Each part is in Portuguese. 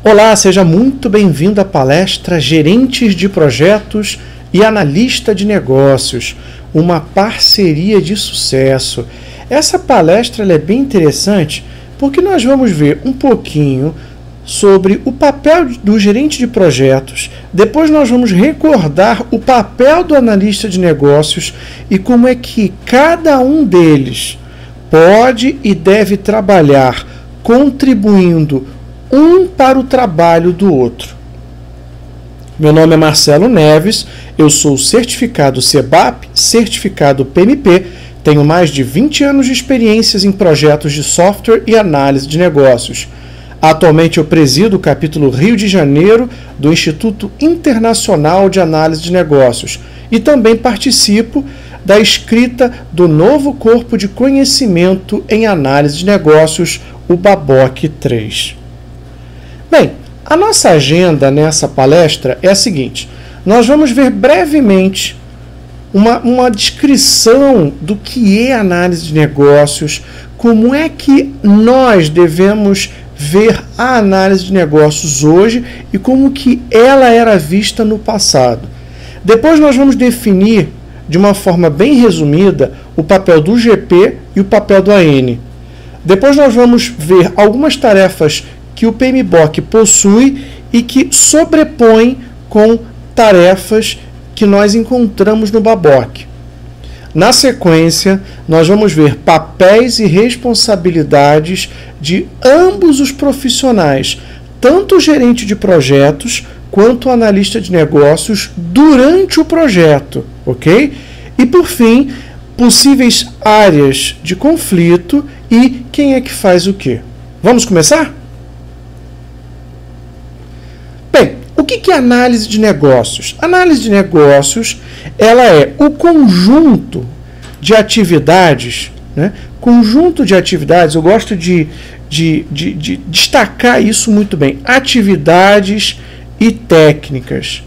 Olá, seja muito bem-vindo à palestra Gerentes de Projetos e Analista de Negócios, uma parceria de sucesso. Essa palestra ela é bem interessante porque nós vamos ver um pouquinho sobre o papel do gerente de projetos, depois nós vamos recordar o papel do analista de negócios e como é que cada um deles pode e deve trabalhar contribuindo um para o trabalho do outro. Meu nome é Marcelo Neves, eu sou certificado CEBAP, certificado PMP, tenho mais de 20 anos de experiências em projetos de software e análise de negócios. Atualmente eu presido o capítulo Rio de Janeiro do Instituto Internacional de Análise de Negócios e também participo da escrita do novo corpo de conhecimento em análise de negócios, o BABOC 3. Bem, a nossa agenda nessa palestra é a seguinte: nós vamos ver brevemente uma descrição do que é análise de negócios, como é que nós devemos ver a análise de negócios hoje e como que ela era vista no passado. Depois nós vamos definir, de uma forma bem resumida, o papel do GP e o papel do AN. Depois nós vamos ver algumas tarefas que o PMBOK possui e que sobrepõem com tarefas que nós encontramos no BABOK. Na sequência, nós vamos ver papéis e responsabilidades de ambos os profissionais, tanto o gerente de projetos quanto o analista de negócios durante o projeto, ok? E por fim, possíveis áreas de conflito e quem é que faz o quê. Vamos começar? Bem, o que é análise de negócios? Análise de negócios, ela é o conjunto de atividades, né? Conjunto de atividades, eu gosto de destacar isso muito bem, atividades e técnicas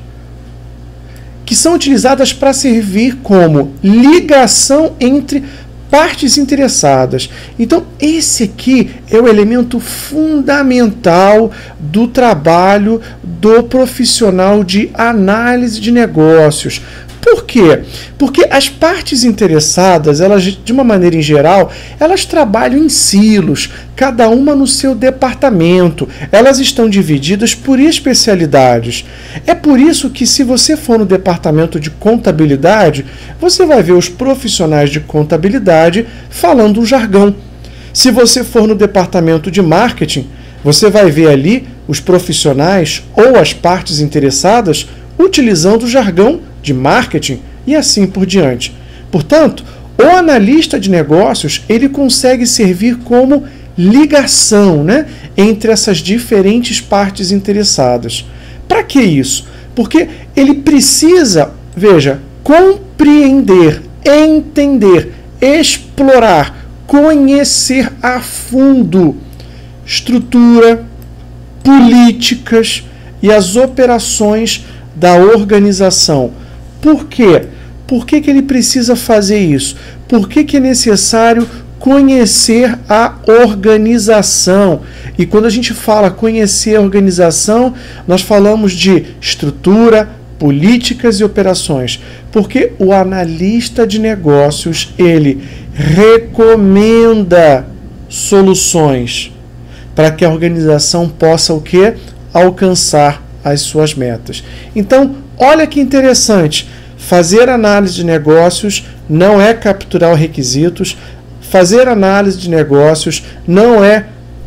que são utilizadas para servir como ligação entre partes interessadas. Então, esse aqui é o elemento fundamental do trabalho do profissional de análise de negócios. Por quê? Porque as partes interessadas, elas, de uma maneira em geral, elas trabalham em silos, cada uma no seu departamento. Elas estão divididas por especialidades. É por isso que, se você for no departamento de contabilidade, você vai ver os profissionais de contabilidade falando um jargão. Se você for no departamento de marketing, você vai ver ali os profissionais ou as partes interessadas utilizando o jargão de marketing e assim por diante. Portanto, o analista de negócios, ele consegue servir como ligação, né, entre essas diferentes partes interessadas. Para que isso? Porque ele precisa, veja, compreender, entender, explorar, conhecer a fundo estrutura, políticas e as operações da organização. Por quê? Por que ele precisa fazer isso? Por que é necessário conhecer a organização? E quando a gente fala conhecer a organização, nós falamos de estrutura, políticas e operações. Porque o analista de negócios, ele recomenda soluções para que a organização possa o quê? Alcançar as suas metas. Então, olha que interessante, fazer análise de negócios não é capturar requisitos, fazer análise de negócios não é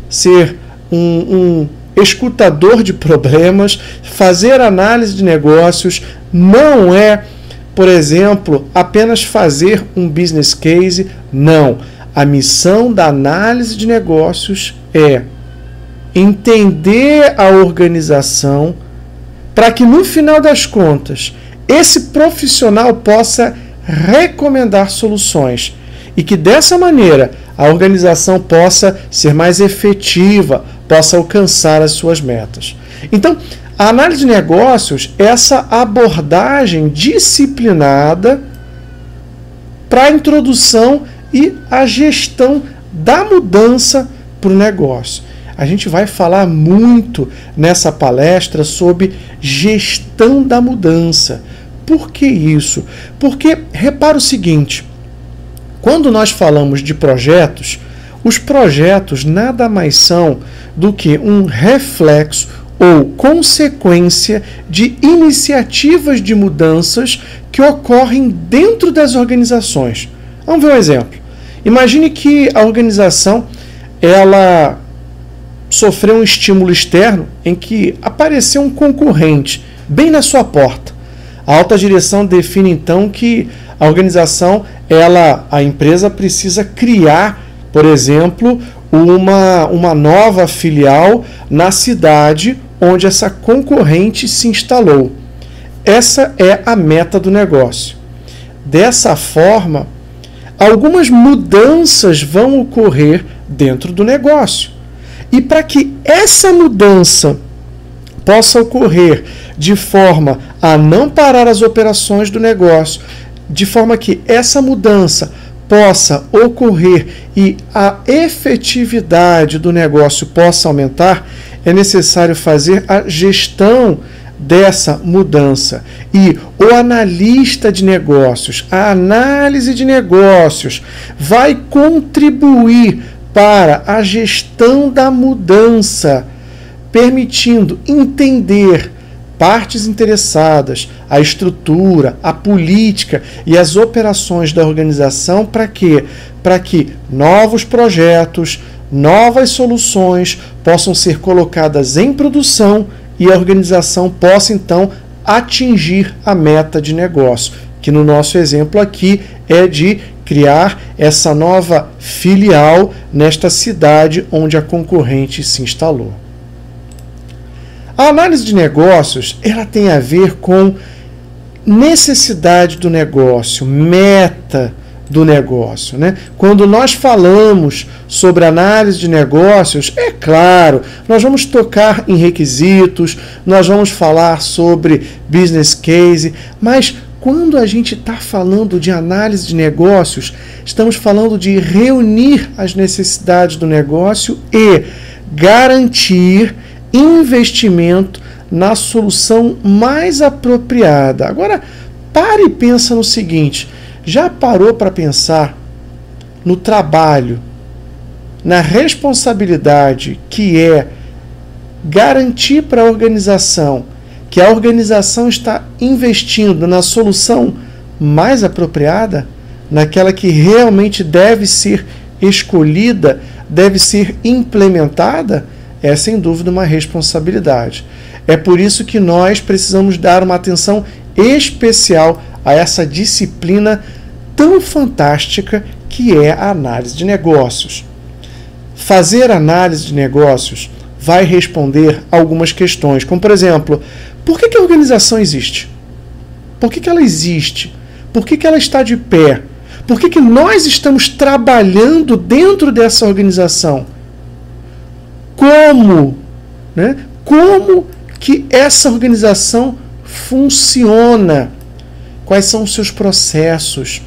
ser um escutador de problemas, fazer análise de negócios não é, por exemplo, apenas fazer um business case, não. A missão da análise de negócios é entender a organização para que, no final das contas, esse profissional possa recomendar soluções e que, dessa maneira, a organização possa ser mais efetiva, possa alcançar as suas metas. Então, a análise de negócios é essa abordagem disciplinada para a introdução e a gestão da mudança para o negócio. a gente vai falar muito nessa palestra sobre gestão da mudança. Por que isso? Porque repara o seguinte, quando nós falamos de projetos, os projetos nada mais são do que um reflexo ou consequência de iniciativas de mudanças que ocorrem dentro das organizações. Vamos ver um exemplo. Imagine que a organização ela sofreu um estímulo externo em que apareceu um concorrente bem na sua porta. A alta direção define então que a organização, a empresa precisa criar, por exemplo, uma nova filial na cidade onde essa concorrente se instalou. Essa é a meta do negócio. Dessa forma, algumas mudanças vão ocorrer dentro do negócio. E para que essa mudança possa ocorrer de forma a não parar as operações do negócio, de forma que essa mudança possa ocorrer e a efetividade do negócio possa aumentar, é necessário fazer a gestão dessa mudança. E o analista de negócios, a análise de negócios, vai contribuir para a gestão da mudança, permitindo entender partes interessadas, a estrutura, a política e as operações da organização para quê? Para que novos projetos, novas soluções possam ser colocadas em produção e a organização possa então atingir a meta de negócio, que no nosso exemplo aqui é de criar essa nova filial nesta cidade onde a concorrente se instalou. A análise de negócios, ela tem a ver com necessidade do negócio, meta do negócio, né? Quando nós falamos sobre análise de negócios, é claro, nós vamos tocar em requisitos, nós vamos falar sobre business case, mas quando a gente está falando de análise de negócios, estamos falando de reunir as necessidades do negócio e garantir investimento na solução mais apropriada. Agora, pare e pensa no seguinte, já parou para pensar no trabalho, na responsabilidade que é garantir para a organização que a organização está investindo na solução mais apropriada, naquela que realmente deve ser escolhida, deve ser implementada? É sem dúvida uma responsabilidade. É por isso que nós precisamos dar uma atenção especial a essa disciplina tão fantástica que é a análise de negócios. Fazer análise de negócios vai responder algumas questões, como por exemplo, por que a organização existe? Por que ela existe? Por que ela está de pé? Por que nós estamos trabalhando dentro dessa organização? Como, né? Como que essa organização funciona? Quais são os seus processos?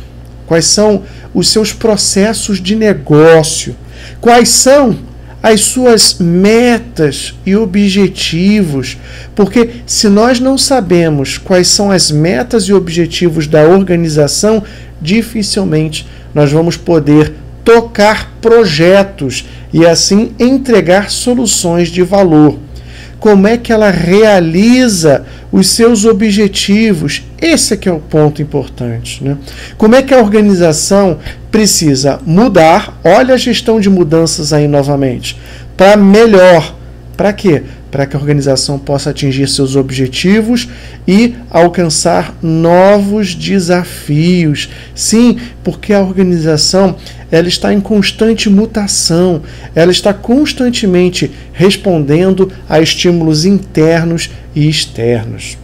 Quais são os seus processos de negócio? Quais são as suas metas e objetivos? Porque se nós não sabemos quais são as metas e objetivos da organização, dificilmente nós vamos poder tocar projetos e assim entregar soluções de valor. Como é que ela realiza os seus objetivos? Esse é que é o ponto importante, né? Como é que a organização precisa mudar? Olha a gestão de mudanças aí novamente. Para melhor. Para quê? Para que a organização possa atingir seus objetivos e alcançar novos desafios. Sim, porque a organização ela está em constante mutação, ela está constantemente respondendo a estímulos internos e externos.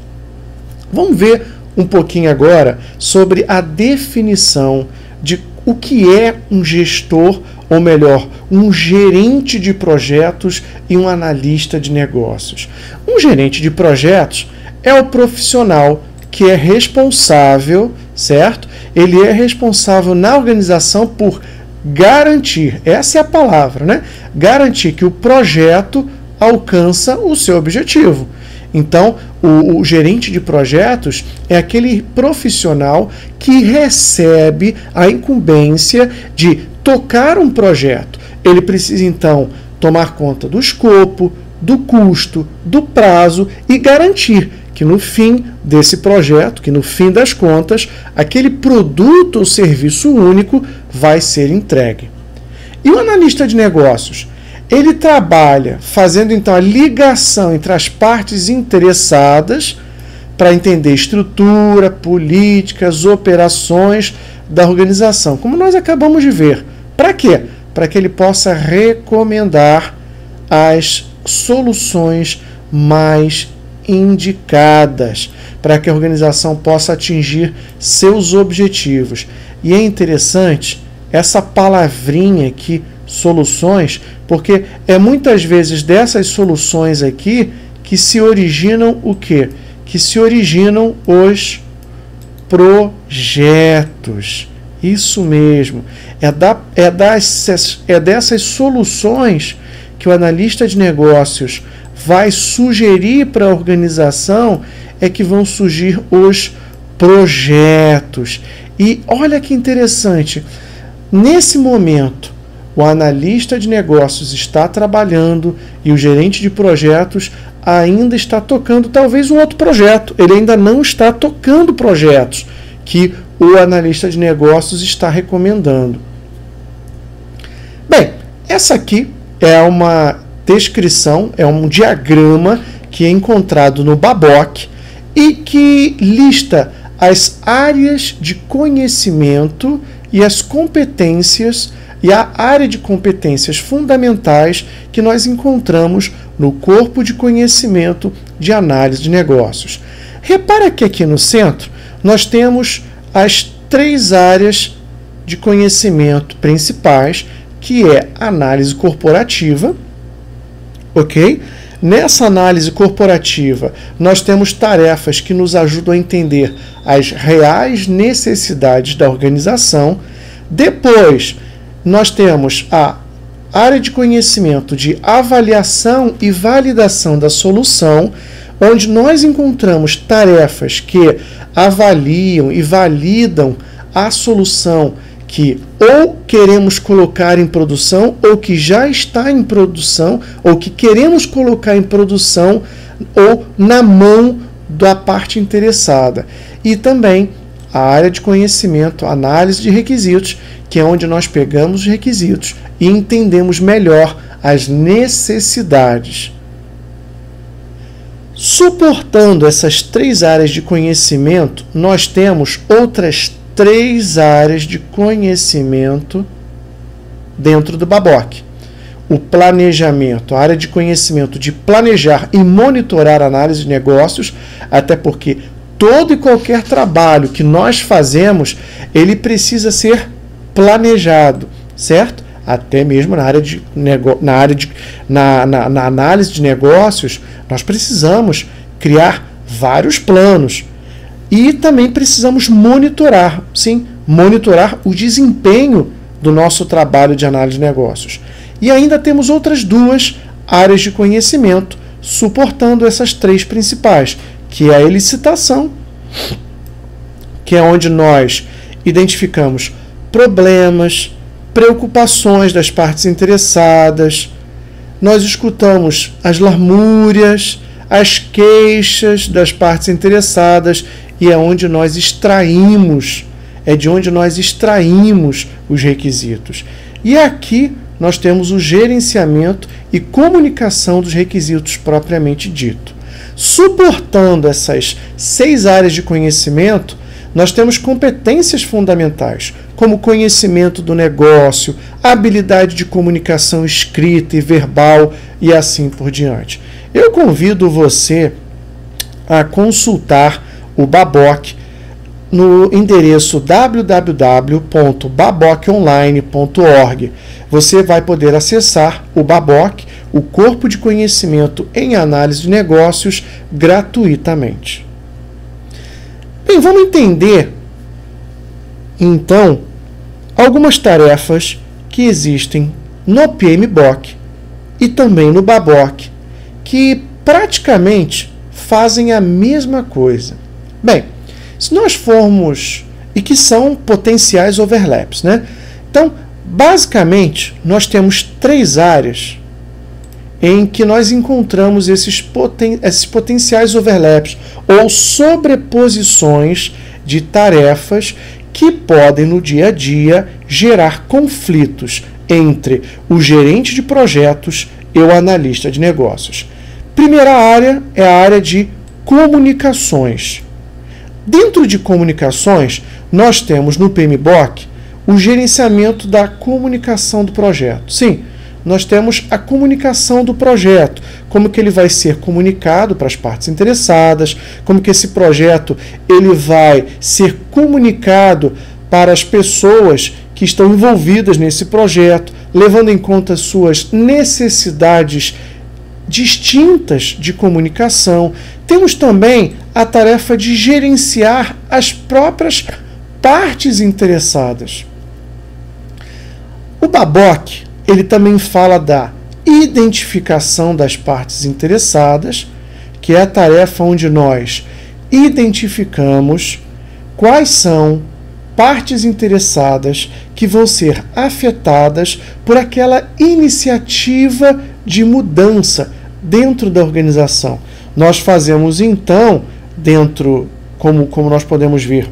Vamos ver um pouquinho agora sobre a definição de o que é um gestor, ou melhor, um gerente de projetos e um analista de negócios. Um gerente de projetos é o profissional que é responsável, certo? Ele é responsável na organização por garantir, essa é a palavra, né? Garantir que o projeto alcança o seu objetivo. Então, o gerente de projetos é aquele profissional que recebe a incumbência de tocar um projeto. Ele precisa, então, tomar conta do escopo, do custo, do prazo e garantir que no fim desse projeto, que no fim das contas, aquele produto ou serviço único vai ser entregue. E o analista de negócios? Ele trabalha fazendo então a ligação entre as partes interessadas para entender estrutura, políticas, operações da organização, como nós acabamos de ver. Para quê? Para que ele possa recomendar as soluções mais indicadas, para que a organização possa atingir seus objetivos. E é interessante essa palavrinha aqui, soluções, porque é muitas vezes dessas soluções aqui que se originam o quê? Que se originam os projetos. Isso mesmo. É dessas soluções que o analista de negócios vai sugerir para a organização é que vão surgir os projetos. E olha que interessante, nesse momento, o analista de negócios está trabalhando e o gerente de projetos ainda está tocando talvez um outro projeto. Ele ainda não está tocando projetos que o analista de negócios está recomendando. Bem, essa aqui é uma descrição, é um diagrama que é encontrado no Babok e que lista as áreas de conhecimento e as competências e a área de competências fundamentais que nós encontramos no corpo de conhecimento de análise de negócios. Repara que aqui no centro nós temos as 3 áreas de conhecimento principais, que é análise corporativa, ok? Nessa análise corporativa, nós temos tarefas que nos ajudam a entender as reais necessidades da organização. Depois, nós temos a área de conhecimento de avaliação e validação da solução, onde nós encontramos tarefas que avaliam e validam a solução que ou queremos colocar em produção, ou que já está em produção, ou que queremos colocar em produção, ou na mão da parte interessada. E também a área de conhecimento, análise de requisitos, que é onde nós pegamos os requisitos e entendemos melhor as necessidades. Suportando essas 3 áreas de conhecimento, nós temos outras 3 áreas de conhecimento dentro do Babok. O planejamento, a área de conhecimento de planejar e monitorar a análise de negócios, até porque todo e qualquer trabalho que nós fazemos, ele precisa ser planejado, certo? Até mesmo na análise de negócios, nós precisamos criar vários planos. E também precisamos monitorar, sim, monitorar o desempenho do nosso trabalho de análise de negócios. E ainda temos outras 2 áreas de conhecimento suportando essas 3 principais, que é a licitação, que é onde nós identificamos problemas, preocupações das partes interessadas, nós escutamos as lamúrias, as queixas das partes interessadas e é onde nós extraímos, os requisitos. E aqui nós temos o gerenciamento e comunicação dos requisitos propriamente dito. Suportando essas 6 áreas de conhecimento, nós temos competências fundamentais, como conhecimento do negócio, habilidade de comunicação escrita e verbal e assim por diante. Eu convido você a consultar o Babok no endereço www.babokonline.org. Você vai poder acessar o Babok, o corpo de conhecimento em análise de negócios, gratuitamente. Bem, vamos entender, então, algumas tarefas que existem no PMBOK e também no BABOK, que praticamente fazem a mesma coisa. Bem, se nós formos, e que são potenciais overlaps, né? Então, basicamente, nós temos 3 áreas em que nós encontramos esses potenciais overlaps ou sobreposições de tarefas que podem, no dia a dia, gerar conflitos entre o gerente de projetos e o analista de negócios. Primeira área é a área de comunicações. Dentro de comunicações, nós temos no PMBOK o gerenciamento da comunicação do projeto. Sim, nós temos a comunicação do projeto, como que ele vai ser comunicado para as partes interessadas, como que esse projeto ele vai ser comunicado para as pessoas que estão envolvidas nesse projeto, levando em conta suas necessidades distintas de comunicação. Temos também a tarefa de gerenciar as próprias partes interessadas. O BABOK, ele também fala da identificação das partes interessadas, que é a tarefa onde nós identificamos quais são partes interessadas que vão ser afetadas por aquela iniciativa de mudança dentro da organização. Nós fazemos então, como nós podemos ver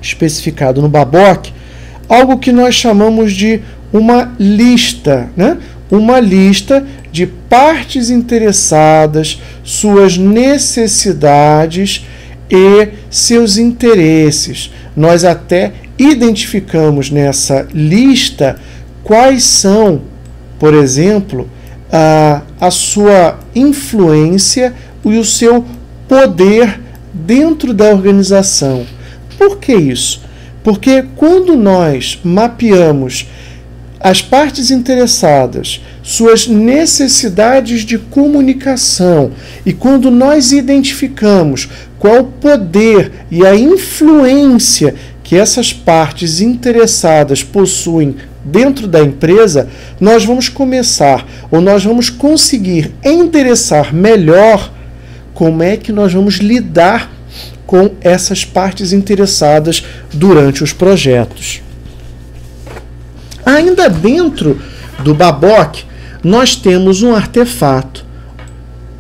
especificado no BABOK, algo que nós chamamos de uma lista, né? Uma lista de partes interessadas, suas necessidades e seus interesses. Nós até identificamos nessa lista quais são, por exemplo, a sua influência e o seu poder dentro da organização. Por que isso? Porque quando nós mapeamos as partes interessadas, suas necessidades de comunicação, e quando nós identificamos qual o poder e a influência que essas partes interessadas possuem dentro da empresa, nós vamos começar, ou nós vamos conseguir endereçar melhor como é que nós vamos lidar com essas partes interessadas durante os projetos. Ainda dentro do BABOK, nós temos um artefato,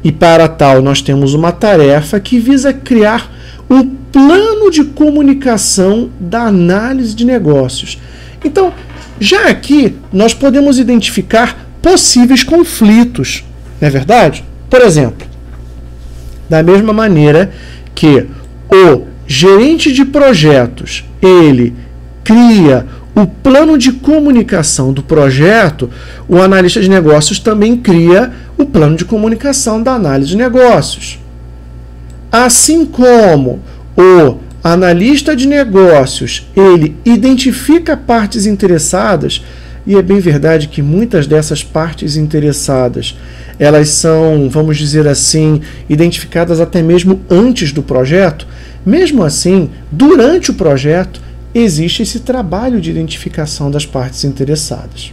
e para tal nós temos uma tarefa que visa criar um plano de comunicação da análise de negócios. Então, já aqui nós podemos identificar possíveis conflitos, não é verdade? Por exemplo, da mesma maneira que o gerente de projetos, ele cria o plano de comunicação do projeto, o analista de negócios também cria o plano de comunicação da análise de negócios. Assim como o analista de negócios, ele identifica partes interessadas, e é bem verdade que muitas dessas partes interessadas, elas são, vamos dizer assim, identificadas até mesmo antes do projeto. Mesmo assim, durante o projeto, existe esse trabalho de identificação das partes interessadas.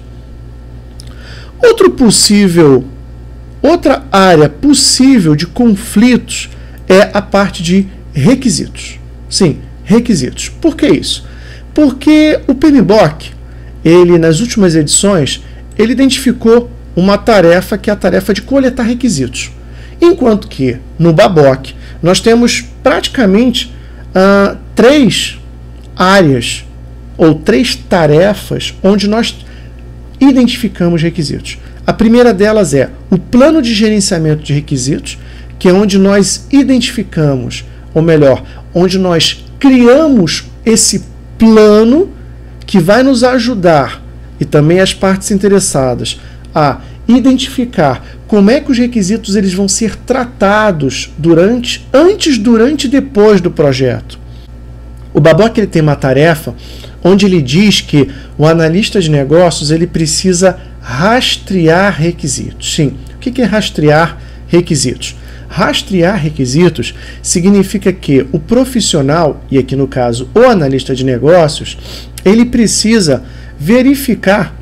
Outra área possível de conflitos é a parte de requisitos. Sim, requisitos. Por que isso? Porque o PMBOK, ele nas últimas edições, ele identificou uma tarefa que é a tarefa de coletar requisitos. Enquanto que no BABOK nós temos praticamente 3 áreas ou 3 tarefas onde nós identificamos requisitos. A primeira delas é o plano de gerenciamento de requisitos, que é onde nós identificamos, ou melhor, onde nós criamos esse plano que vai nos ajudar, e também as partes interessadas, a identificar como é que os requisitos eles vão ser tratados antes, durante e depois do projeto. O BABOK ele tem uma tarefa onde ele diz que o analista de negócios ele precisa rastrear requisitos. Sim, o que é rastrear requisitos? Rastrear requisitos significa que o profissional, e aqui no caso o analista de negócios, ele precisa verificar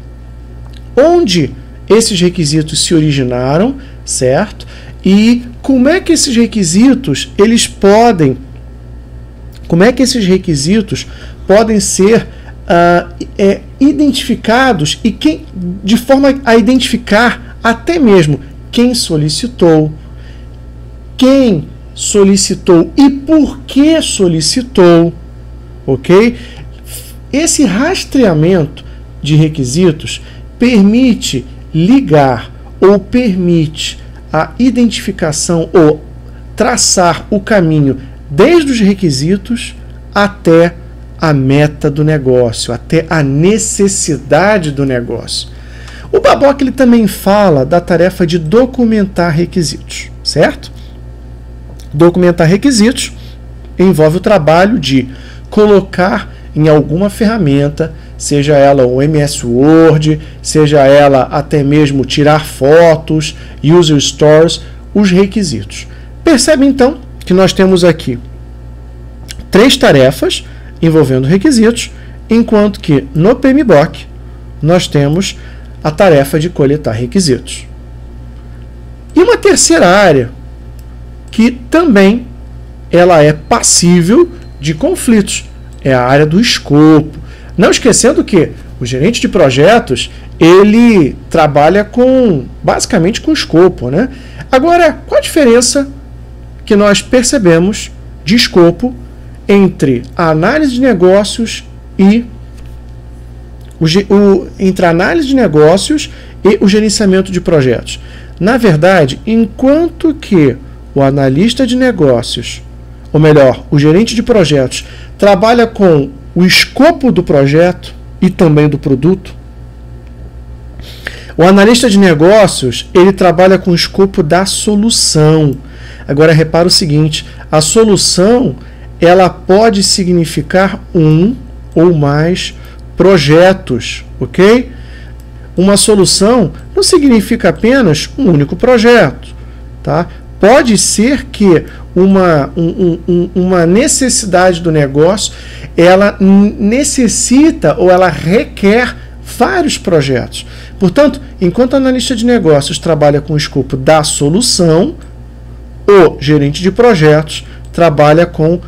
onde esses requisitos se originaram, certo? E como é que esses requisitos podem ser identificados e de forma a identificar até mesmo quem solicitou e por que solicitou, ok? Esse rastreamento de requisitos permite ligar ou permite a identificação ou traçar o caminho desde os requisitos até a meta do negócio, até a necessidade do negócio. O Babok ele também fala da tarefa de documentar requisitos, certo? Documentar requisitos envolve o trabalho de colocar em alguma ferramenta, seja ela o MS Word, seja ela até mesmo tirar fotos, User Stories, os requisitos. Percebe então que nós temos aqui 3 tarefas envolvendo requisitos, enquanto que no PMBOK nós temos a tarefa de coletar requisitos. E uma terceira área que também ela é passível de conflitos, é a área do escopo. Não esquecendo que o gerente de projetos, ele trabalha basicamente com escopo, né? Agora, qual a diferença que nós percebemos de escopo entre a análise de negócios e entre a análise de negócios e o gerenciamento de projetos? Na verdade, enquanto que o analista de negócios, ou melhor, o gerente de projetos, trabalha com o escopo do projeto e também do produto, o analista de negócios, ele trabalha com o escopo da solução. Agora, repara o seguinte, a solução, ela pode significar um ou mais projetos, ok? Uma solução não significa apenas um único projeto, tá? Pode ser que uma necessidade do negócio, ela necessita ou ela requer vários projetos. Portanto, enquanto o analista de negócios trabalha com o escopo da solução, o gerente de projetos trabalha com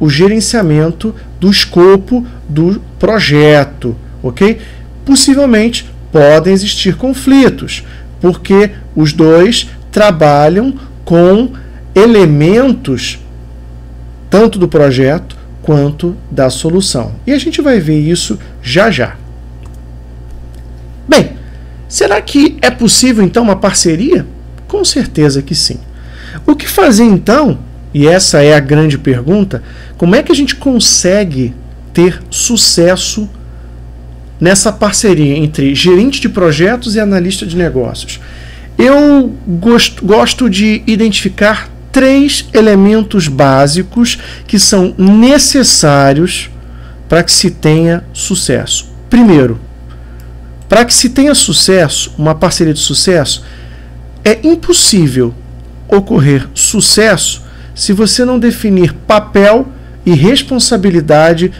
o gerenciamento do escopo do projeto, ok? Possivelmente podem existir conflitos, porque os dois trabalham com elementos tanto do projeto quanto da solução. E a gente vai ver isso já já. Bem, será que é possível então uma parceria? Com certeza que sim. O que fazer então? E essa é a grande pergunta, como é que a gente consegue ter sucesso nessa parceria entre gerente de projetos e analista de negócios? Eu gosto de identificar 3 elementos básicos que são necessários para que se tenha sucesso. Primeiro, para que se tenha sucesso, uma parceria de sucesso, é impossível ocorrer sucesso se você não definir papel e responsabilidade,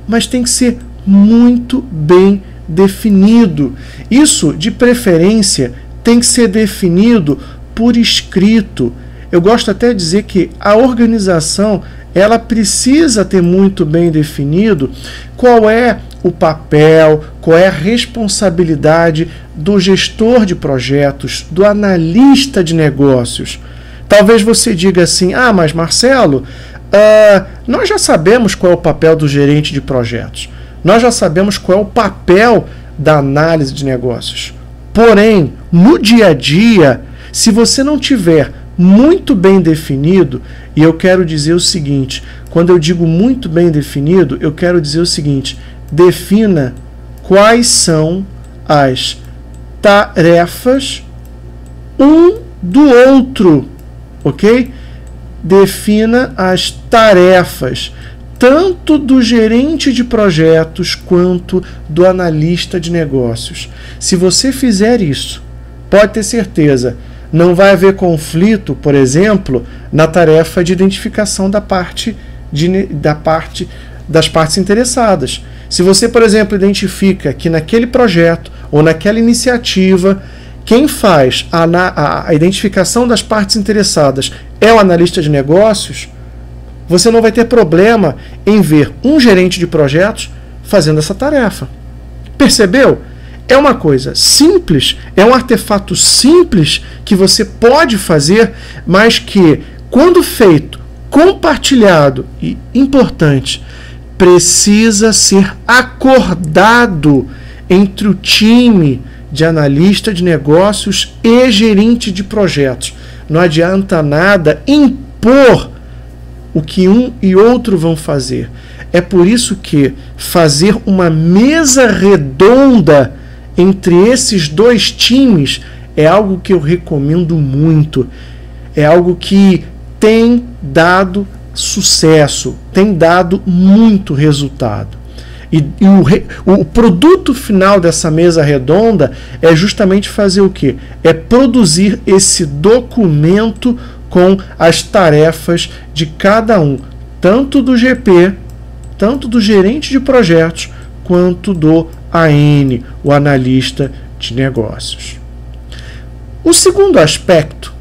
mas tem que ser muito bem definido. Isso, de preferência, tem que ser definido por escrito. Eu gosto até de dizer que a organização, ela precisa ter muito bem definido qual é o papel, qual é a responsabilidade do gestor de projetos, do analista de negócios. Talvez você diga assim, mas Marcelo, nós já sabemos qual é o papel do gerente de projetos. Nós já sabemos qual é o papel da análise de negócios. Porém, no dia a dia, se você não tiver muito bem definido, e eu quero dizer o seguinte, quando eu digo muito bem definido, eu quero dizer o seguinte, defina quais são as tarefas um do outro, ok? Defina as tarefas tanto do gerente de projetos quanto do analista de negócios. Se você fizer isso, pode ter certeza, não vai haver conflito, por exemplo, na tarefa de identificação das partes interessadas. Se você, por exemplo, identifica que naquele projeto ou naquela iniciativa, quem faz a identificação das partes interessadas é o analista de negócios, você não vai ter problema em ver um gerente de projetos fazendo essa tarefa. Percebeu? É uma coisa simples, é um artefato simples que você pode fazer, mas que, quando feito, compartilhado e importante, precisa ser acordado entre o time de analista de negócios e gerente de projetos. Não adianta nada impor o que um e outro vão fazer. É por isso que fazer uma mesa redonda entre esses dois times é algo que eu recomendo muito. É algo que tem dado sucesso, tem dado muito resultado. E o produto final dessa mesa redonda é justamente fazer o quê? É produzir esse documento com as tarefas de cada um, tanto do GP, tanto do gerente de projetos, quanto do AN, o analista de negócios. O segundo aspecto,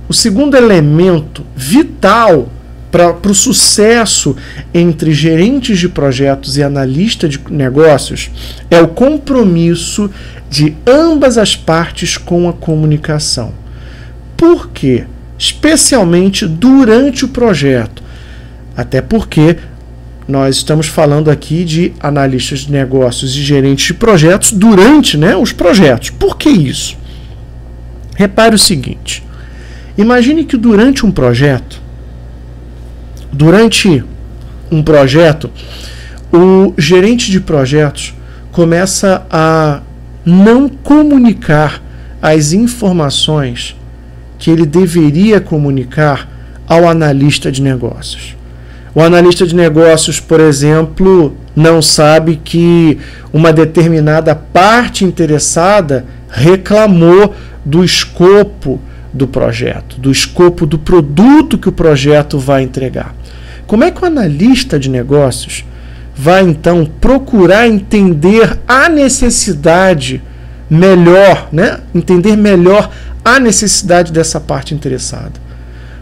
o segundo elemento vital para o sucesso entre gerentes de projetos e analista de negócios é o compromisso de ambas as partes com a comunicação. Por quê? Especialmente durante o projeto. Até porque nós estamos falando aqui de analistas de negócios e gerentes de projetos durante, os projetos. Por que isso? Repare o seguinte. Imagine que durante um projeto, o gerente de projetos começa a não comunicar as informações que ele deveria comunicar ao analista de negócios. O analista de negócios, por exemplo, não sabe que uma determinada parte interessada reclamou do escopo do projeto, do escopo do produto que o projeto vai entregar. Como é que o analista de negócios vai, então, procurar entender a necessidade melhor, entender melhor a necessidade dessa parte interessada?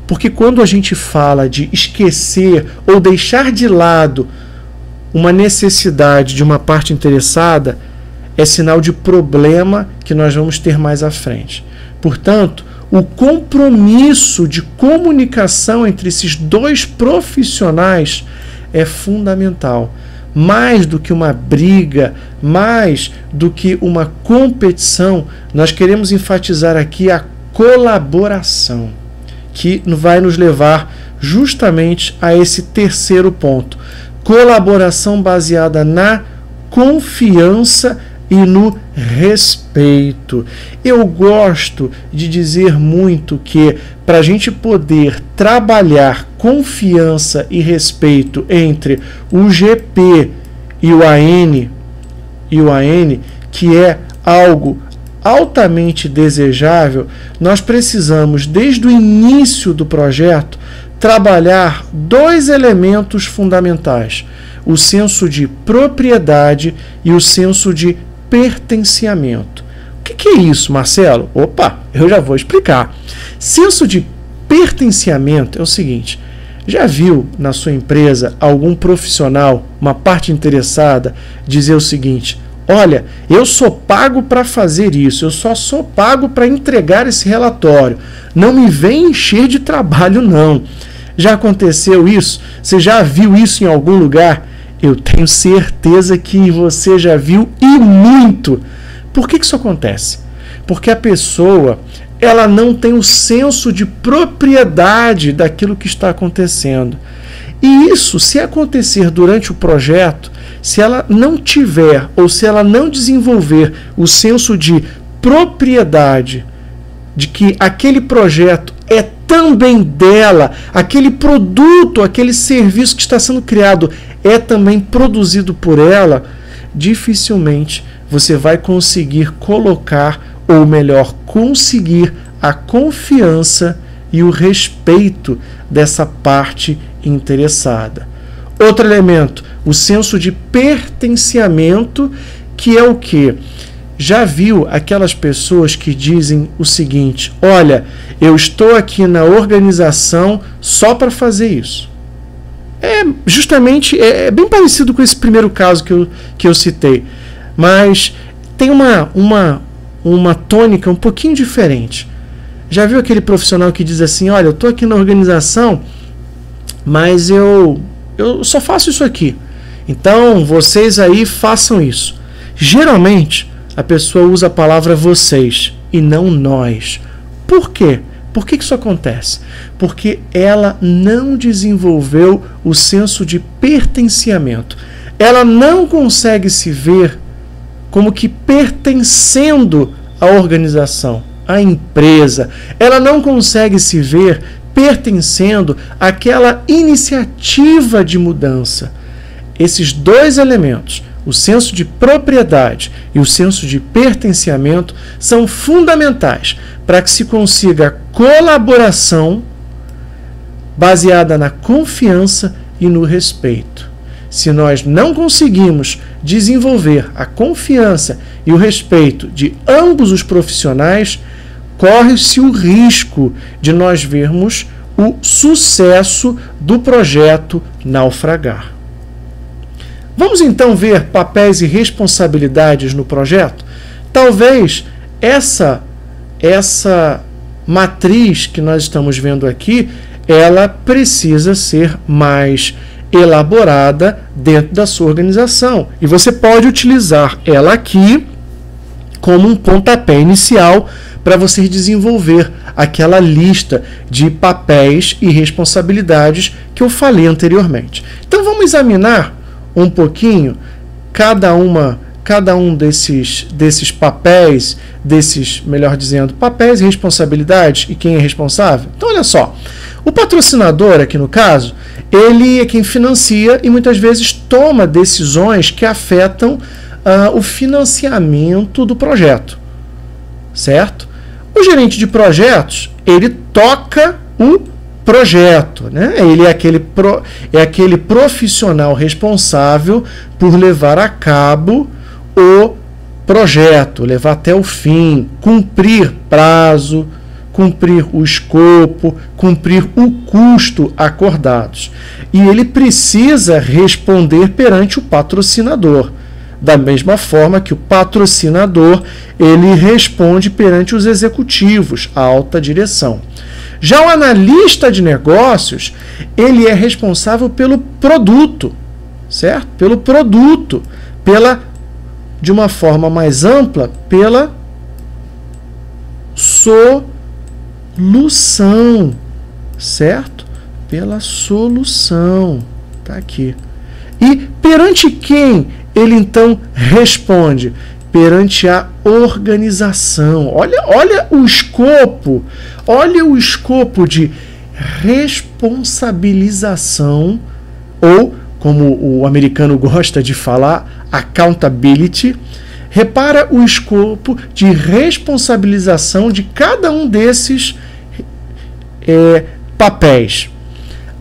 Porque quando a gente fala de esquecer ou deixar de lado uma necessidade de uma parte interessada, é sinal de problema que nós vamos ter mais à frente. Portanto, o compromisso de comunicação entre esses dois profissionais é fundamental. Mais do que uma briga, mais do que uma competição, nós queremos enfatizar aqui a colaboração, que vai nos levar justamente a esse terceiro ponto. Colaboração baseada na confiança e no respeito. Eu gosto de dizer muito que para a gente poder trabalhar confiança e respeito entre o GP e o AN, que é algo altamente desejável, nós precisamos, desde o início do projeto, trabalhar dois elementos fundamentais: o senso de propriedade e o senso de pertencimento. O que é isso, Marcelo? Opa, eu já vou explicar. Senso de pertencimento é o seguinte: já viu na sua empresa algum profissional, uma parte interessada, dizer o seguinte: olha, eu sou pago para fazer isso, eu só sou pago para entregar esse relatório, não me vem encher de trabalho não. Já aconteceu isso? Você já viu isso em algum lugar? Eu tenho certeza que você já viu, e muito. Por que isso acontece? Porque a pessoa, ela não tem o senso de propriedade daquilo que está acontecendo. E isso, se acontecer durante o projeto, se ela não tiver ou se ela não desenvolver o senso de propriedade, de que aquele projeto é também dela, aquele produto, aquele serviço que está sendo criado é também produzido por ela, dificilmente você vai conseguir colocar, ou melhor, conseguir a confiança e o respeito dessa parte interessada. Outro elemento, o senso de pertencimento, que é o quê? Já viu aquelas pessoas que dizem o seguinte: olha, eu estou aqui na organização só para fazer isso. É bem parecido com esse primeiro caso que eu citei, mas tem uma tônica um pouquinho diferente. Já viu aquele profissional que diz assim: olha, eu estou aqui na organização, mas eu só faço isso aqui, então vocês aí façam isso. Geralmente a pessoa usa a palavra vocês e não nós. Por quê? Por que isso acontece? Porque ela não desenvolveu o senso de pertencimento. Ela não consegue se ver como que pertencendo à organização, à empresa. Ela não consegue se ver pertencendo àquela iniciativa de mudança. Esses dois elementos, o senso de propriedade e o senso de pertencimento, são fundamentais para que se consiga colaboração baseada na confiança e no respeito. Se nós não conseguimos desenvolver a confiança e o respeito de ambos os profissionais, corre-se o risco de nós vermos o sucesso do projeto naufragar. Vamos então ver papéis e responsabilidades no projeto? Talvez essa matriz que nós estamos vendo aqui, ela precisa ser mais elaborada dentro da sua organização. E você pode utilizar ela aqui como um pontapé inicial para você desenvolver aquela lista de papéis e responsabilidades que eu falei anteriormente. Então vamos examinar um pouquinho cada um desses papéis, melhor dizendo, papéis e responsabilidades e quem é responsável. Então olha só, o patrocinador aqui no caso, ele é quem financia e muitas vezes toma decisões que afetam o financiamento do projeto, certo? O gerente de projetos, ele toca o projeto, né? Ele é aquele profissional responsável por levar a cabo o projeto, levar até o fim, cumprir prazo, cumprir o escopo, cumprir o custo acordados. E ele precisa responder perante o patrocinador. Da mesma forma que o patrocinador, ele responde perante os executivos, a alta direção. Já o analista de negócios, ele é responsável pelo produto, certo? Pelo produto, de uma forma mais ampla, pela solução, certo? Pela solução, tá aqui. E perante quem ele então responde? Perante a organização. Olha o escopo, de responsabilização, ou, como o americano gosta de falar, accountability. Repara o escopo de responsabilização de cada um desses papéis.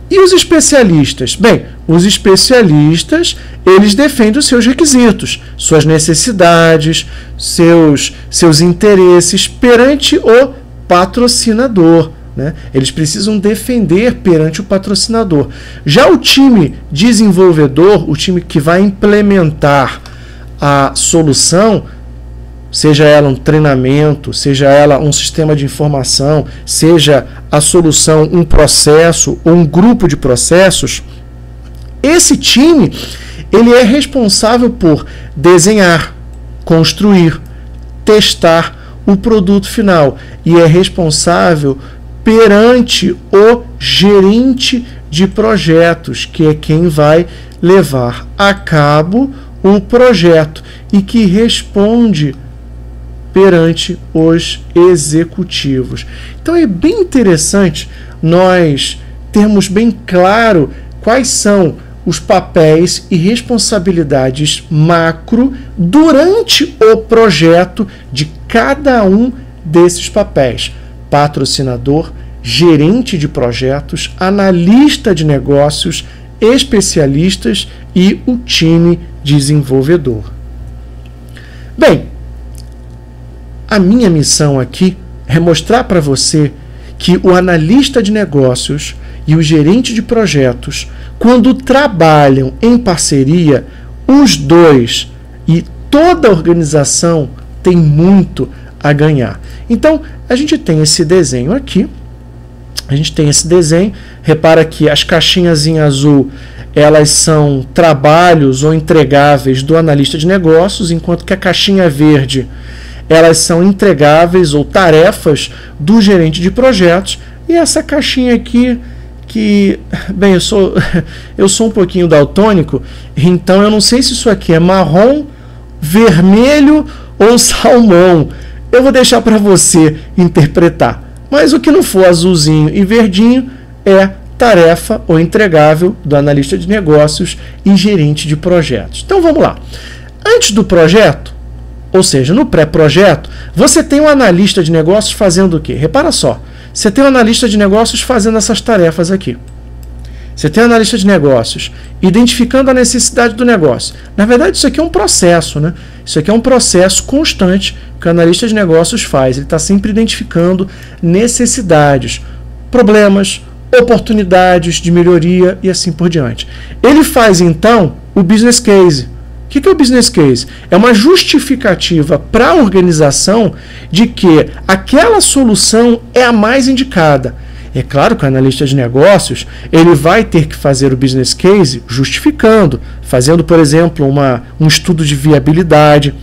E os especialistas? Bem, os especialistas, eles defendem os seus requisitos, suas necessidades, seus interesses perante o patrocinador, né? Eles precisam defender perante o patrocinador. Já o time desenvolvedor, o time que vai implementar a solução, seja ela um treinamento, seja ela um sistema de informação, seja a solução um processo ou um grupo de processos, esse time, ele é responsável por desenhar, construir, testar o produto final e é responsável perante o gerente de projetos, que é quem vai levar a cabo o projeto e que responde perante os executivos. Então é bem interessante nós termos bem claro quais são os papéis e responsabilidades macro durante o projeto de cada um desses papéis: patrocinador, gerente de projetos, analista de negócios especialistas e o time desenvolvedor. Bem, a minha missão aqui é mostrar para você que o analista de negócios e o gerente de projetos, quando trabalham em parceria, os dois e toda a organização tem muito a ganhar. Então, a gente tem esse desenho aqui. Repara que as caixinhas em azul, elas são trabalhos ou entregáveis do analista de negócios, enquanto que a caixinha verde, elas são entregáveis ou tarefas do gerente de projetos. E essa caixinha aqui, que, bem, eu sou um pouquinho daltônico, então eu não sei se isso aqui é marrom, vermelho ou salmão. Eu vou deixar para você interpretar. Mas o que não for azulzinho e verdinho é tarefa ou entregável do analista de negócios e gerente de projetos. Então vamos lá. Antes do projeto, ou seja, no pré-projeto, você tem um analista de negócios fazendo o quê? Repara só. Você tem um analista de negócios fazendo essas tarefas aqui. Você tem um analista de negócios identificando a necessidade do negócio. Na verdade, isso aqui é um processo, né? Isso aqui é um processo constante que o analista de negócios faz. Ele está sempre identificando necessidades, problemas, oportunidades de melhoria e assim por diante. Ele faz, então, o business case. O que é o business case? É uma justificativa para a organização de que aquela solução é a mais indicada. É claro que o analista de negócios ele vai ter que fazer o business case justificando, fazendo, por exemplo, um estudo de viabilidade.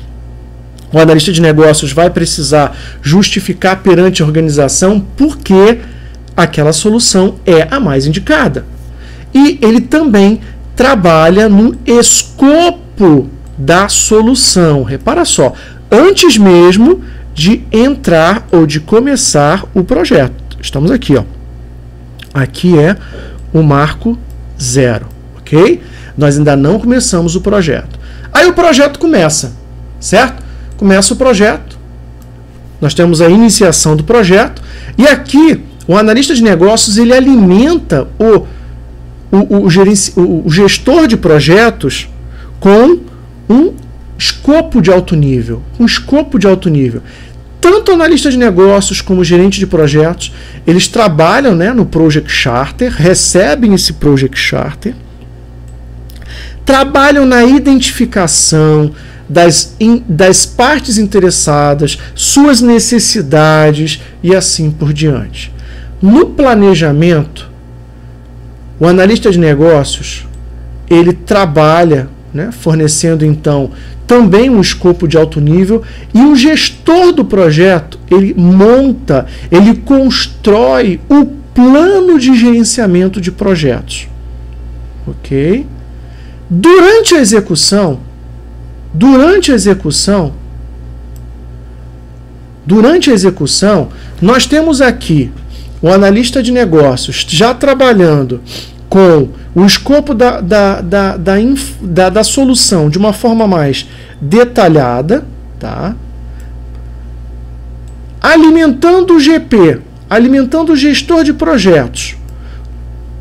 O analista de negócios vai precisar justificar perante a organização por que aquela solução é a mais indicada. E ele também trabalha no escopo da solução. Repara só, antes mesmo de entrar ou de começar o projeto. Estamos aqui, ó. Aqui é o marco 0, ok? Nós ainda não começamos o projeto. Aí o projeto começa, certo? Começa o projeto, nós temos a iniciação do projeto, e aqui o analista de negócios ele alimenta o gestor de projetos com um escopo de alto nível. Tanto o analista de negócios como o gerente de projetos, eles trabalham, né, no Project Charter, recebem esse Project Charter, trabalham na identificação das partes interessadas, suas necessidades e assim por diante. No planejamento, o analista de negócios, ele trabalha, né, fornecendo então também um escopo de alto nível, e o gestor do projeto, ele monta, ele constrói o plano de gerenciamento de projetos. Ok? Durante a execução, nós temos aqui o analista de negócios já trabalhando com o escopo da solução de uma forma mais detalhada, tá? Alimentando o GP, alimentando o gestor de projetos,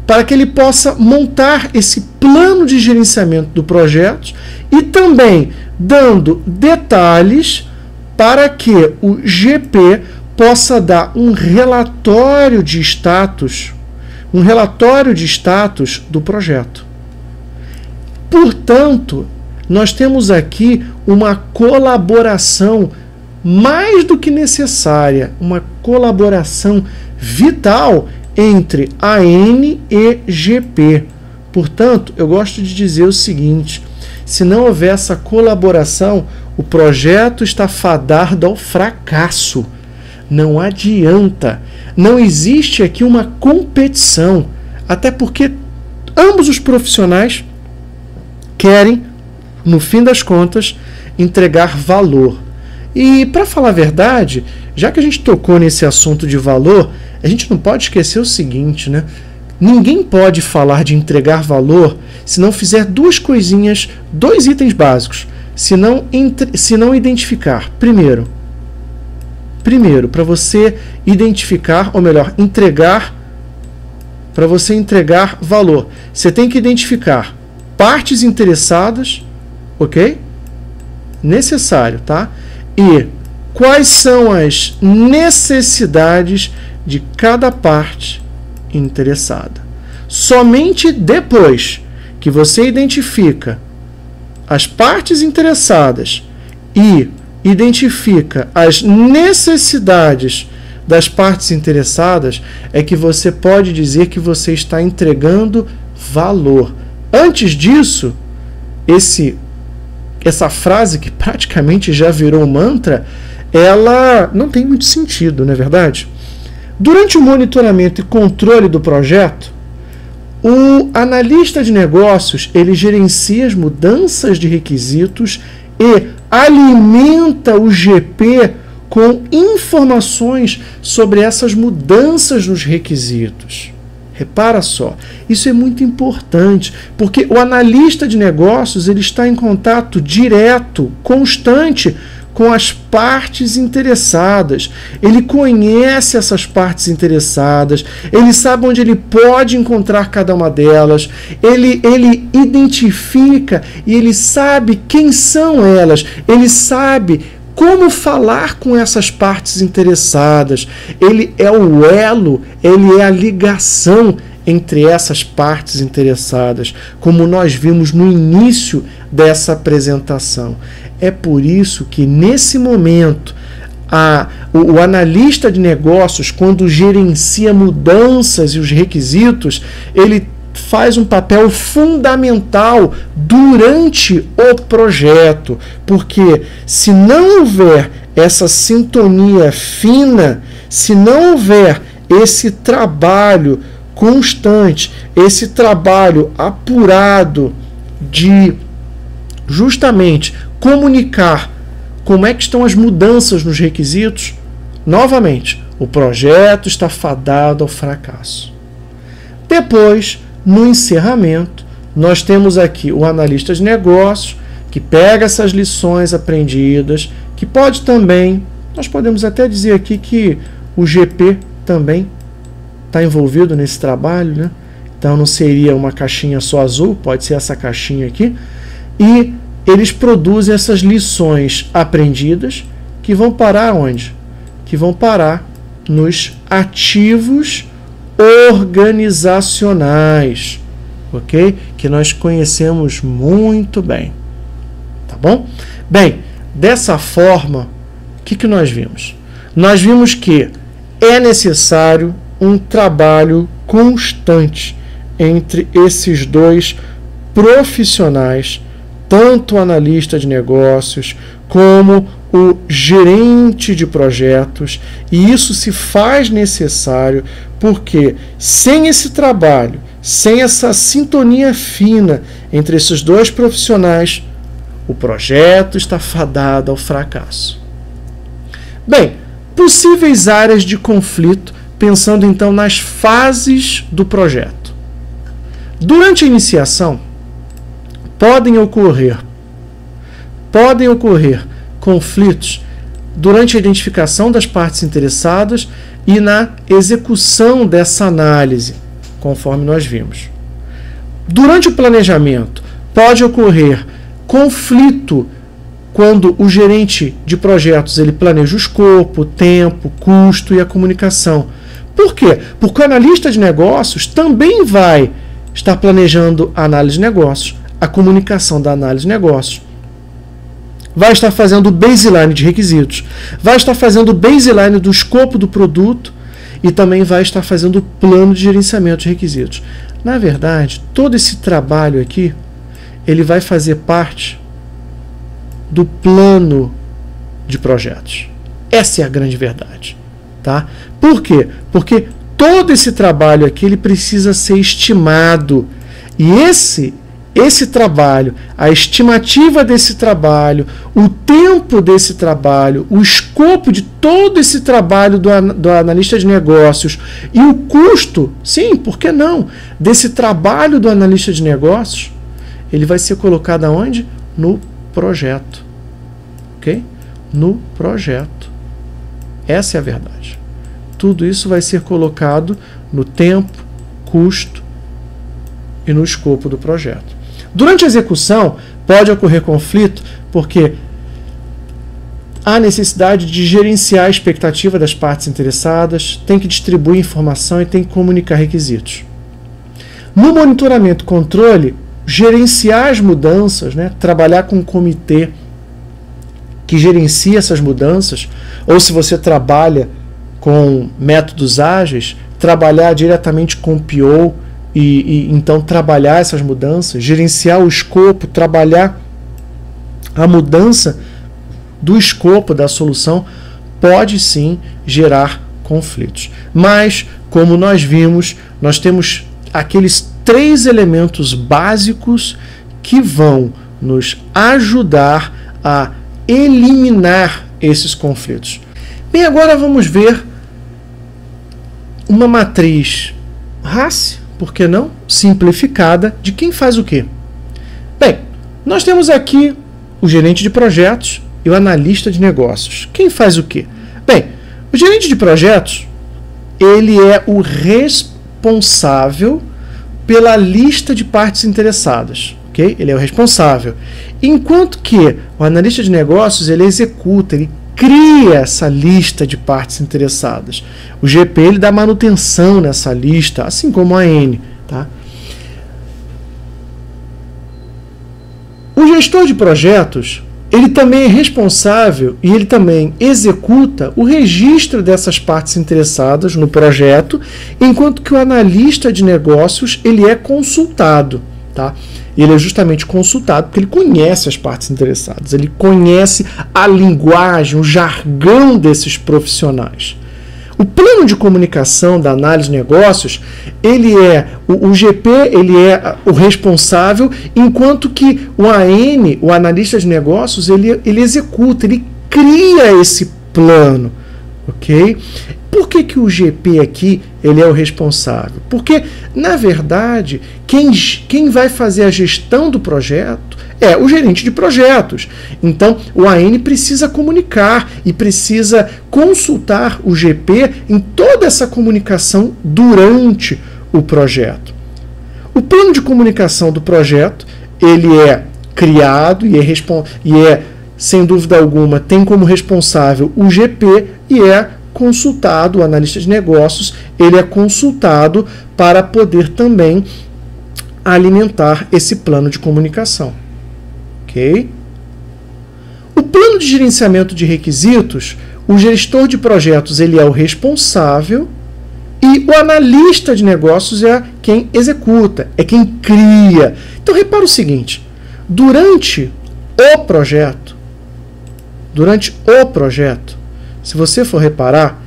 para que ele possa montar esse plano de gerenciamento do projeto e também dando detalhes para que o GP possa dar um relatório de status do projeto. Portanto, nós temos aqui uma colaboração mais do que necessária, uma colaboração vital entre AN e GP. Portanto, eu gosto de dizer o seguinte: se não houver essa colaboração, o projeto está fadado ao fracasso. Não adianta. Não existe aqui uma competição, até porque ambos os profissionais querem, no fim das contas, entregar valor. E, para falar a verdade, já que a gente tocou nesse assunto de valor, a gente não pode esquecer o seguinte, né? Ninguém pode falar de entregar valor se não fizer duas coisinhas, dois itens básicos, se não identificar. Primeiro, para você identificar, ou melhor, entregar para você entregar valor, você tem que identificar partes interessadas, ok? Necessário, tá? E quais são as necessidades de cada parte interessada. Somente depois que você identifica as partes interessadas e identifica as necessidades das partes interessadas é que você pode dizer que você está entregando valor. Antes disso, essa frase que praticamente já virou mantra, ela não tem muito sentido, não é verdade? Durante o monitoramento e controle do projeto, o analista de negócios ele gerencia as mudanças de requisitos e alimenta o GP com informações sobre essas mudanças nos requisitos. Repara só, isso é muito importante, porque o analista de negócios ele está em contato direto, constante com as partes interessadas. Ele conhece essas partes interessadas, ele sabe onde ele pode encontrar cada uma delas, ele identifica e ele sabe quem são elas, ele sabe como falar com essas partes interessadas. Ele é o elo, ele é a ligação entre essas partes interessadas, como nós vimos no início dessa apresentação. É por isso que, nesse momento, o analista de negócios, quando gerencia mudanças e os requisitos, ele faz um papel fundamental durante o projeto, porque se não houver essa sintonia fina, se não houver esse trabalho constante, esse trabalho apurado de justamente comunicar como é que estão as mudanças nos requisitos, novamente, o projeto está fadado ao fracasso. Depois, no encerramento, nós temos aqui o analista de negócios, que pega essas lições aprendidas, que pode também, nós podemos até dizer aqui que o GP também está envolvido nesse trabalho, né? Então não seria uma caixinha só azul, pode ser essa caixinha aqui, e eles produzem essas lições aprendidas que vão parar onde? Que vão parar nos ativos organizacionais, ok? Que nós conhecemos muito bem, tá bom? Bem, dessa forma, o que nós vimos? Nós vimos que é necessário um trabalho constante entre esses dois profissionais, tanto o analista de negócios como o gerente de projetos, e isso se faz necessário porque sem esse trabalho, sem essa sintonia fina entre esses dois profissionais, o projeto está fadado ao fracasso. Bem, possíveis áreas de conflito, pensando então nas fases do projeto. Durante a iniciação, podem ocorrer conflitos durante a identificação das partes interessadas e na execução dessa análise, conforme nós vimos. Durante o planejamento, pode ocorrer conflito quando o gerente de projetos ele planeja o escopo, o tempo, o custo e a comunicação. Por quê? Porque o analista de negócios também vai estar planejando a análise de negócios, a comunicação da análise de negócios, vai estar fazendo o baseline de requisitos, vai estar fazendo o baseline do escopo do produto e também vai estar fazendo o plano de gerenciamento de requisitos. Na verdade, todo esse trabalho aqui, ele vai fazer parte do plano de projetos. Essa é a grande verdade, tá? Por quê? Porque todo esse trabalho aqui, ele precisa ser estimado, e esse trabalho, a estimativa desse trabalho, o tempo desse trabalho, o escopo de todo esse trabalho do analista de negócios e o custo, sim, por que não, desse trabalho do analista de negócios, ele vai ser colocado aonde? No projeto. Ok? No projeto. Essa é a verdade. Tudo isso vai ser colocado no tempo, custo e no escopo do projeto. Durante a execução, pode ocorrer conflito porque há necessidade de gerenciar a expectativa das partes interessadas, tem que distribuir informação e tem que comunicar requisitos. No monitoramento e controle, gerenciar as mudanças, né, trabalhar com um comitê que gerencia essas mudanças, ou se você trabalha com métodos ágeis, trabalhar diretamente com o PO e então trabalhar essas mudanças, gerenciar o escopo, trabalhar a mudança do escopo da solução, pode sim gerar conflitos. Mas, como nós vimos, nós temos aqueles 3 elementos básicos que vão nos ajudar a eliminar esses conflitos. Bem, agora vamos ver uma matriz RACE, por que não? Simplificada, de quem faz o quê? Bem, nós temos aqui o gerente de projetos e o analista de negócios. Quem faz o quê? Bem, o gerente de projetos, ele é o responsável pela lista de partes interessadas. Okay? Ele é o responsável. Enquanto que o analista de negócios, ele executa, ele cria essa lista de partes interessadas. O GP, ele dá manutenção nessa lista, assim como a AN. Tá? O gestor de projetos, ele também é responsável e ele também executa o registro dessas partes interessadas no projeto, enquanto que o analista de negócios, ele é consultado. Tá? Ele é justamente consultado porque ele conhece as partes interessadas, ele conhece a linguagem, o jargão desses profissionais. O plano de comunicação da análise de negócios, ele é o GP, ele é o responsável, enquanto que o AN, o analista de negócios, ele executa, ele cria esse plano, ok? Por que o GP aqui ele é o responsável? Porque, na verdade, quem vai fazer a gestão do projeto é o gerente de projetos. Então, o AN precisa comunicar e precisa consultar o GP em toda essa comunicação durante o projeto. O plano de comunicação do projeto, ele é criado e sem dúvida alguma, tem como responsável o GP e é consultado, o analista de negócios, ele é consultado para poder também alimentar esse plano de comunicação. Ok? O plano de gerenciamento de requisitos, o gestor de projetos, ele é o responsável e o analista de negócios é quem executa, é quem cria. Então, repara o seguinte, durante o projeto, se você for reparar,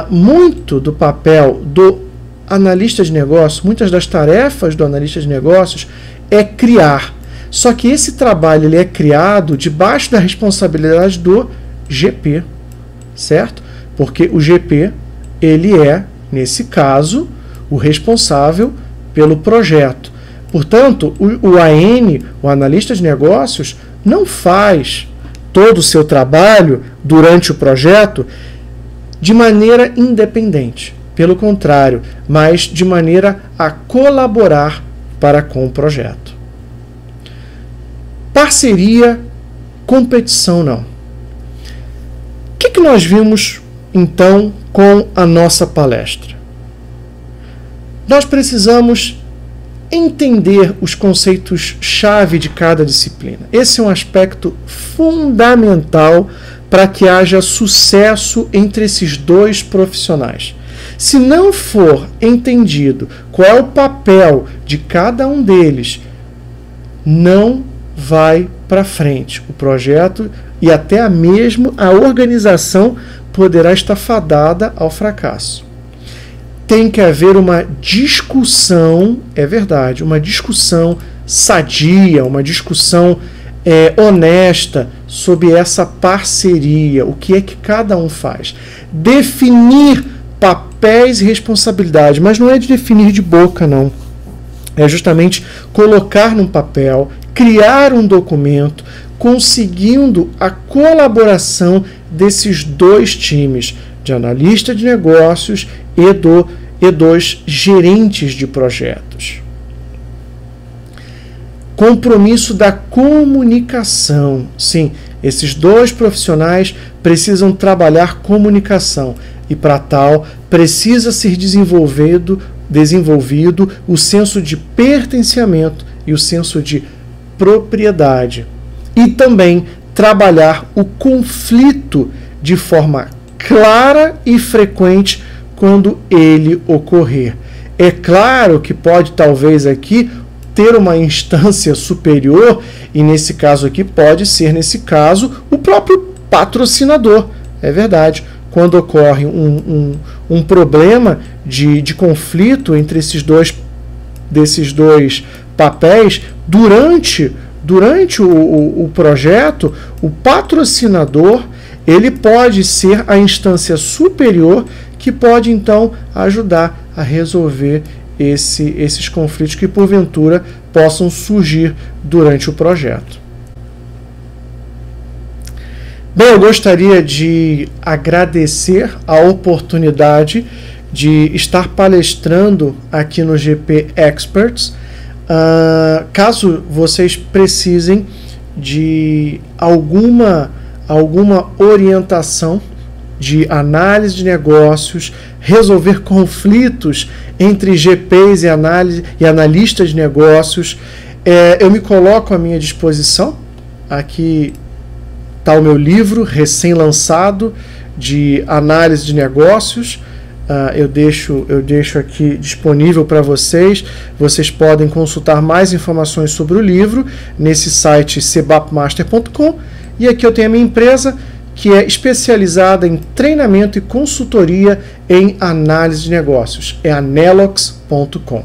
muito do papel do analista de negócios, muitas das tarefas do analista de negócios é criar. Só que esse trabalho ele é criado debaixo da responsabilidade do GP, certo? Porque o GP, ele é, nesse caso, o responsável pelo projeto. Portanto, o AN, o analista de negócios, não faz todo o seu trabalho durante o projeto de maneira independente. Pelo contrário, mas de maneira a colaborar para com o projeto. Parceria, competição não. O que nós vimos, então, com a nossa palestra? Nós precisamos entender os conceitos-chave de cada disciplina. Esse é um aspecto fundamental para que haja sucesso entre esses dois profissionais. Se não for entendido qual é o papel de cada um deles, não vai para frente. O projeto e até mesmo a organização poderá estar fadada ao fracasso. Tem que haver uma discussão, é verdade, uma discussão sadia, uma discussão honesta sobre essa parceria, o que é que cada um faz. Definir papéis e responsabilidades, mas não é de definir de boca, não. É justamente colocar num papel, criar um documento, conseguindo a colaboração desses dois times, de analista de negócios e do e dos gerentes de projetos. Compromisso da comunicação. Sim, esses dois profissionais precisam trabalhar comunicação e, para tal, precisa ser desenvolvido o senso de pertencimento e o senso de propriedade. E também trabalhar o conflito de forma clara e frequente quando ele ocorrer. É claro que pode, talvez, aqui ter uma instância superior, e nesse caso aqui pode ser, nesse caso, o próprio patrocinador. É verdade. Quando ocorre um problema de conflito entre desses dois papéis, durante o projeto, o patrocinador ele pode ser a instância superior que pode, então, ajudar a resolver esses conflitos que, porventura, possam surgir durante o projeto. Bem, eu gostaria de agradecer a oportunidade de estar palestrando aqui no GP Experts. Caso vocês precisem de alguma orientação de análise de negócios, resolver conflitos entre GPs e analistas de negócios, eu me coloco à minha disposição. Aqui está o meu livro recém-lançado de análise de negócios. Eu deixo aqui disponível para vocês. Vocês podem consultar mais informações sobre o livro nesse site cebapmaster.com. E aqui eu tenho a minha empresa, que é especializada em treinamento e consultoria em análise de negócios. É a Nelox.com.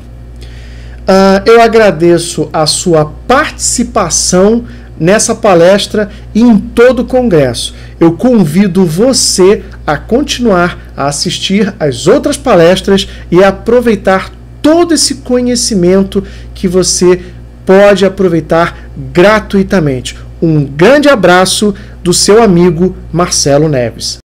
Eu agradeço a sua participação nessa palestra e em todo o congresso. Eu convido você a continuar a assistir às outras palestras e a aproveitar todo esse conhecimento que você pode aproveitar gratuitamente. Um grande abraço do seu amigo Marcelo Neves.